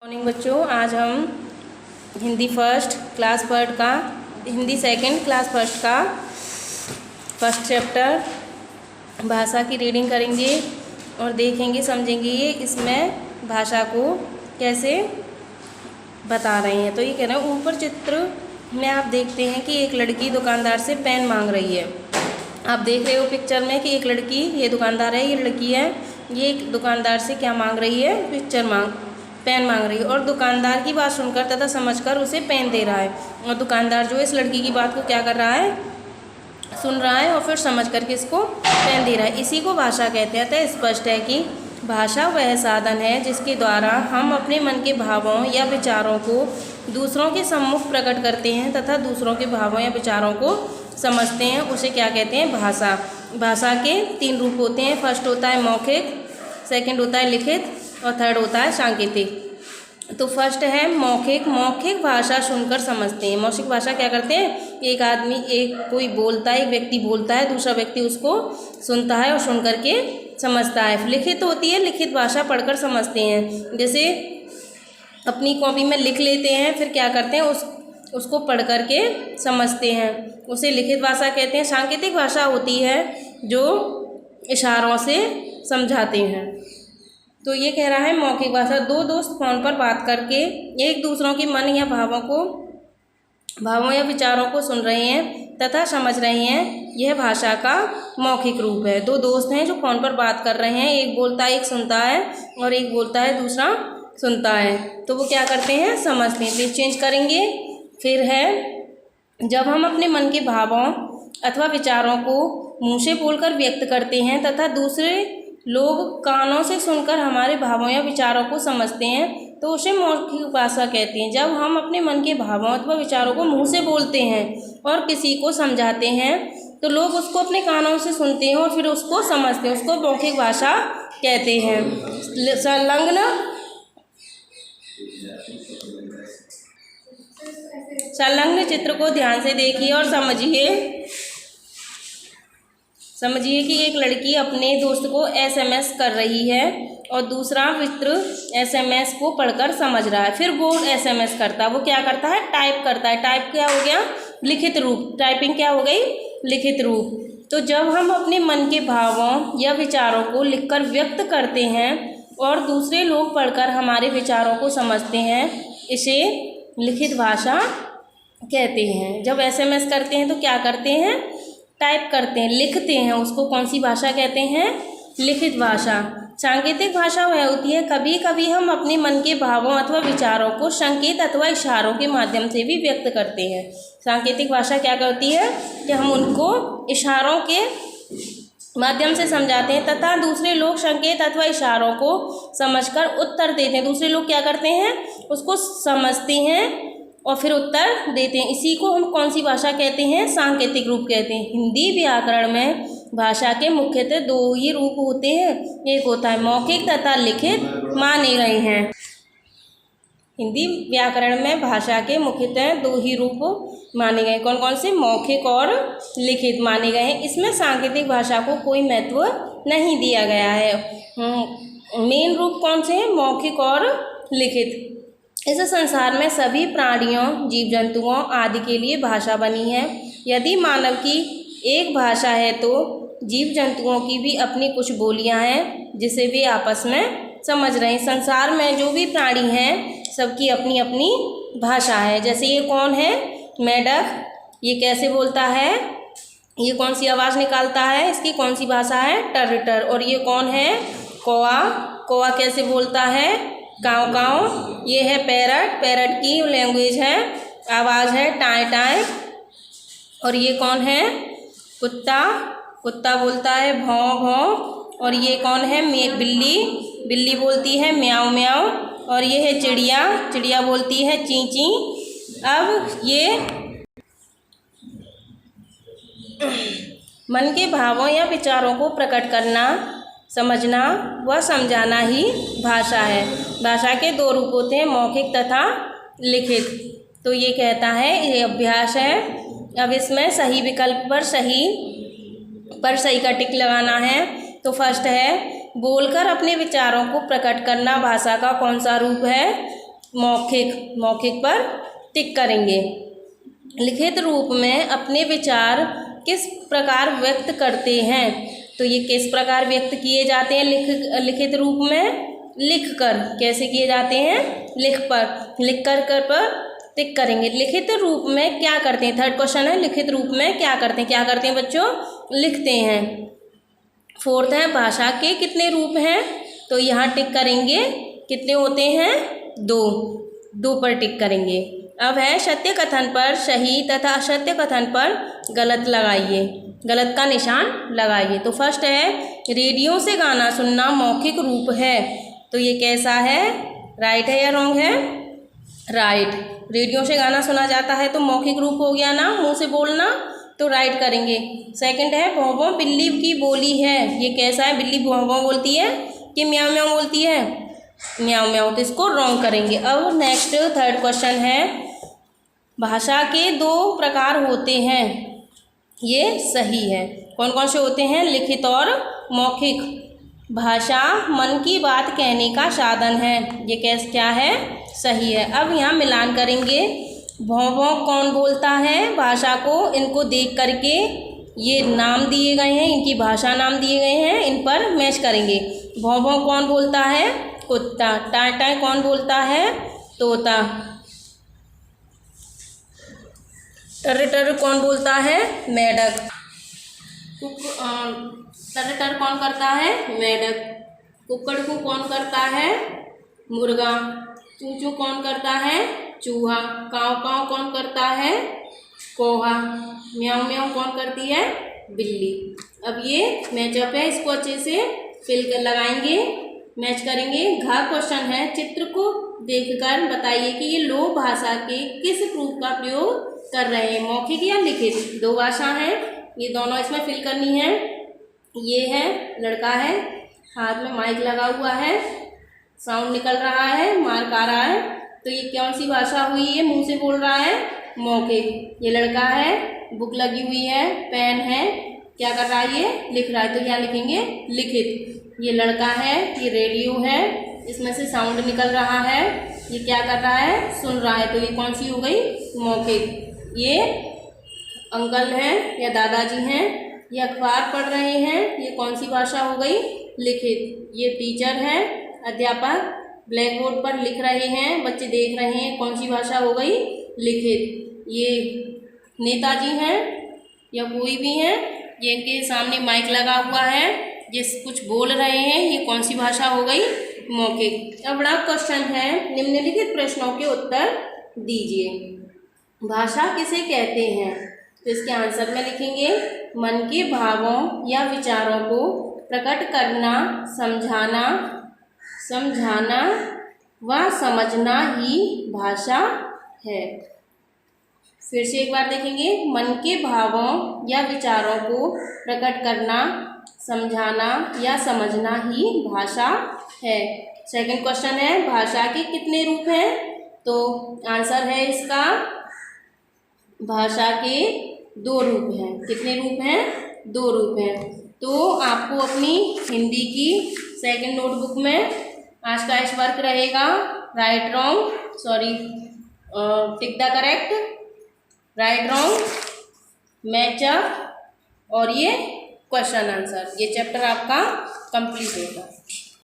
Morning बच्चों, आज हम हिंदी सेकंड क्लास फर्स्ट का फर्स्ट चैप्टर भाषा की रीडिंग करेंगे और देखेंगे समझेंगे ये इसमें भाषा को कैसे बता रहे हैं। तो ये कह रहे हैं, ऊपर चित्र में आप देखते हैं कि एक लड़की दुकानदार से पेन मांग रही है। आप देख रहे हो पिक्चर में कि एक लड़की, ये दुकानदार है, ये लड़की है, ये एक दुकानदार से क्या मांग रही है, पेन मांग रही है और दुकानदार की बात सुनकर तथा समझकर उसे पेन दे रहा है। और दुकानदार जो है इस लड़की की बात को क्या कर रहा है, सुन रहा है और फिर समझ करके इसको पेन दे रहा है। इसी को भाषा कहते हैं। तो स्पष्ट है कि भाषा वह साधन है जिसके द्वारा हम अपने मन के भावों या विचारों को दूसरों के सम्मुख प्रकट करते हैं तथा दूसरों के भावों या विचारों को समझते हैं। उसे क्या कहते हैं, भाषा। भाषा के 3 रूप होते हैं। फर्स्ट होता है मौखिक, सेकंड होता है लिखित और थर्ड होता है सांकेतिक। तो फर्स्ट है मौखिक। मौखिक भाषा सुनकर समझते हैं। मौखिक भाषा क्या करते हैं, कोई बोलता है, एक व्यक्ति बोलता है, दूसरा व्यक्ति उसको सुनता है और सुन करके समझता है। लिखित होती है, लिखित भाषा पढ़कर समझते हैं। जैसे अपनी कॉपी में लिख लेते हैं, फिर क्या करते हैं, उसको पढ़ करके समझते हैं, उसे लिखित भाषा कहते हैं। सांकेतिक भाषा होती है जो इशारों से समझाते हैं। तो ये कह रहा है मौखिक भाषा, 2 दोस्त फ़ोन पर बात करके एक दूसरों के मन या भावों या विचारों को सुन रहे हैं तथा समझ रहे हैं, यह भाषा का मौखिक रूप है। 2 दोस्त हैं जो फ़ोन पर बात कर रहे हैं, एक बोलता है, एक सुनता है, और एक बोलता है, दूसरा सुनता है। तो वो क्या करते हैं, समझते हैं। प्लीज चेंज करेंगे। फिर है, जब हम अपने मन के भावों अथवा विचारों को मुँह से बोलकर व्यक्त करते हैं तथा दूसरे लोग कानों से सुनकर हमारे भावों या विचारों को समझते हैं, तो उसे मौखिक भाषा कहते हैं। जब हम अपने मन के भावों अथवा विचारों को मुंह से बोलते हैं और किसी को समझाते हैं, तो लोग उसको अपने कानों से सुनते हैं और फिर उसको समझते हैं, उसको मौखिक भाषा कहते हैं। संलग्न चित्र को ध्यान से देखिए और समझिए कि एक लड़की अपने दोस्त को SMS कर रही है और दूसरा मित्र SMS को पढ़कर समझ रहा है। फिर वो SMS करता है, वो क्या करता है, टाइप करता है। टाइप क्या हो गया, लिखित रूप। टाइपिंग क्या हो गई, लिखित रूप। तो जब हम अपने मन के भावों या विचारों को लिखकर व्यक्त करते हैं और दूसरे लोग पढ़कर हमारे विचारों को समझते हैं, इसे लिखित भाषा कहते हैं। जब SMS करते हैं तो क्या करते हैं, टाइप करते हैं, लिखते हैं, उसको कौन सी भाषा कहते हैं, लिखित भाषा। सांकेतिक भाषा वह होती है, कभी कभी हम अपने मन के भावों अथवा विचारों को संकेत अथवा इशारों के माध्यम से भी व्यक्त करते हैं। सांकेतिक भाषा क्या करती है कि हम उनको इशारों के माध्यम से समझाते हैं तथा दूसरे लोग संकेत अथवा इशारों को समझकर उत्तर देते हैं। दूसरे लोग क्या करते हैं, उसको समझते हैं और फिर उत्तर देते हैं। इसी को हम कौन सी भाषा कहते हैं, सांकेतिक रूप कहते हैं। हिंदी व्याकरण में भाषा के मुख्यतः 2 ही रूप होते हैं, एक होता है मौखिक तथा लिखित माने गए हैं। हिंदी व्याकरण में भाषा के मुख्यतः 2 ही रूप माने गए। कौन कौन से, मौखिक और लिखित माने गए हैं। इसमें सांकेतिक भाषा को कोई महत्व नहीं दिया गया है। मेन रूप कौन से हैं, मौखिक और लिखित। इस संसार में सभी प्राणियों, जीव जंतुओं आदि के लिए भाषा बनी है। यदि मानव की एक भाषा है तो जीव जंतुओं की भी अपनी कुछ बोलियां हैं जिसे वे आपस में समझ रहे हैं। संसार में जो भी प्राणी हैं सबकी अपनी अपनी भाषा है। जैसे ये कौन है, मेढक, ये कैसे बोलता है, ये कौन सी आवाज़ निकालता है, इसकी कौन सी भाषा है, टर। और ये कौन है, कौआ, कौआ कैसे बोलता है, काव काव। ये है पैरट की लैंग्वेज है, आवाज़ है टाएं। और ये कौन है, कुत्ता बोलता है भौं। और ये कौन है, बिल्ली बोलती है म्याऊं। और ये है चिड़िया बोलती है ची। अब ये मन के भावों या विचारों को प्रकट करना, समझना व समझाना ही भाषा है। भाषा के 2 रूप होते हैं, मौखिक तथा लिखित। तो ये कहता है, ये अभ्यास है। अब इसमें सही विकल्प पर सही का टिक लगाना है। तो फर्स्ट है, बोलकर अपने विचारों को प्रकट करना भाषा का कौन सा रूप है, मौखिक पर टिक करेंगे। लिखित रूप में अपने विचार किस प्रकार व्यक्त करते हैं, तो ये किस प्रकार व्यक्त किए जाते हैं लिखित रूप में, लिख कर। कैसे किए जाते हैं, लिख कर पर टिक करेंगे। लिखित रूप में क्या करते हैं, थर्ड क्वेश्चन है, लिखित रूप में क्या करते हैं बच्चों, लिखते हैं। फोर्थ है, भाषा के कितने रूप हैं, तो यहाँ टिक करेंगे। कितने होते हैं, दो पर टिक करेंगे। अब है सत्य कथन पर सही तथा असत्य कथन पर गलत लगाइए, गलत का निशान लगाइए। तो फर्स्ट है, रेडियो से गाना सुनना मौखिक रूप है, तो ये कैसा है, राइट है या रॉन्ग है, राइट। रेडियो से गाना सुना जाता है तो मौखिक रूप हो गया ना, मुंह से बोलना, तो राइट करेंगे। सेकंड है, भौं भौं बिल्ली की बोली है, ये कैसा है, बिल्ली भौं भौं बोलती है कि म्याऊं म्याऊं बोलती है, म्याऊं म्याऊं, तो इसको रॉन्ग करेंगे। अब नेक्स्ट थर्ड क्वेश्चन है, भाषा के 2 प्रकार होते हैं, ये सही है। कौन कौन से होते हैं, लिखित और मौखिक। भाषा मन की बात कहने का साधन है, ये क्या है, सही है। अब यहाँ मिलान करेंगे, भौं भौं कौन बोलता है भाषा को, इनको देख करके ये नाम दिए गए हैं, इनकी भाषा नाम दिए गए हैं, इन पर मैच करेंगे। भौं भौं कौन बोलता है, कुत्ता। टाँ टाँ कौन बोलता है, तोता। टर टर कौन बोलता है, मेढक। टर टर कौन करता है, मेढक। कुक्कड़ को कौन करता है, मुर्गा। चू चू कौन करता है, चूहा। काव काव कौन करता है, कौवा। म्याऊं म्याऊं कौन करती है, बिल्ली। अब ये मैचअप है, इसको अच्छे से फिल कर लगाएंगे, मैच करेंगे। घ क्वेश्चन है, चित्र को देखकर बताइए कि ये लोक भाषा के किस रूप का प्रयोग कर रहे हैं, मौखिक या लिखित। 2 भाषा हैं, ये दोनों इसमें फिल करनी है। ये है, लड़का है, हाथ में माइक लगा हुआ है, साउंड निकल रहा है, मार्क आ रहा है, तो ये कौन सी भाषा हुई है, मुंह से बोल रहा है, मौखिक। ये लड़का है, बुक लगी हुई है, पेन है, क्या कर रहा है, ये लिख रहा है, तो क्या लिखेंगे, लिखित। ये लड़का है, ये रेडियो है, इसमें से साउंड निकल रहा है, ये क्या कर रहा है, सुन रहा है, तो ये कौन सी हो गई, मौखिक। ये अंकल हैं या दादाजी हैं, ये अखबार पढ़ रहे हैं, ये कौन सी भाषा हो गई, लिखित। ये टीचर हैं, अध्यापक ब्लैक बोर्ड पर लिख रहे हैं, बच्चे देख रहे हैं, कौन सी भाषा हो गई, लिखित। ये नेताजी हैं या कोई भी हैं, ये इनके सामने माइक लगा हुआ है, ये कुछ बोल रहे हैं, ये कौन सी भाषा हो गई, मौखिक। अब बड़ा क्वेश्चन है, निम्नलिखित प्रश्नों के उत्तर दीजिए। भाषा किसे कहते हैं, तो इसके आंसर में लिखेंगे, मन के भावों या विचारों को प्रकट करना, समझाना व समझना ही भाषा है। फिर से एक बार देखेंगे, मन के भावों या विचारों को प्रकट करना, समझाना या समझना ही भाषा है। सेकंड क्वेश्चन है, भाषा के कितने रूप हैं, तो आंसर है इसका, भाषा के 2 रूप हैं। कितने रूप हैं, 2 रूप हैं। तो आपको अपनी हिंदी की सेकंड नोटबुक में आज का इस वर्क रहेगा, right wrong, tick the correct, right wrong, matchup और ये क्वेश्चन आंसर, ये चैप्टर आपका कंप्लीट होगा।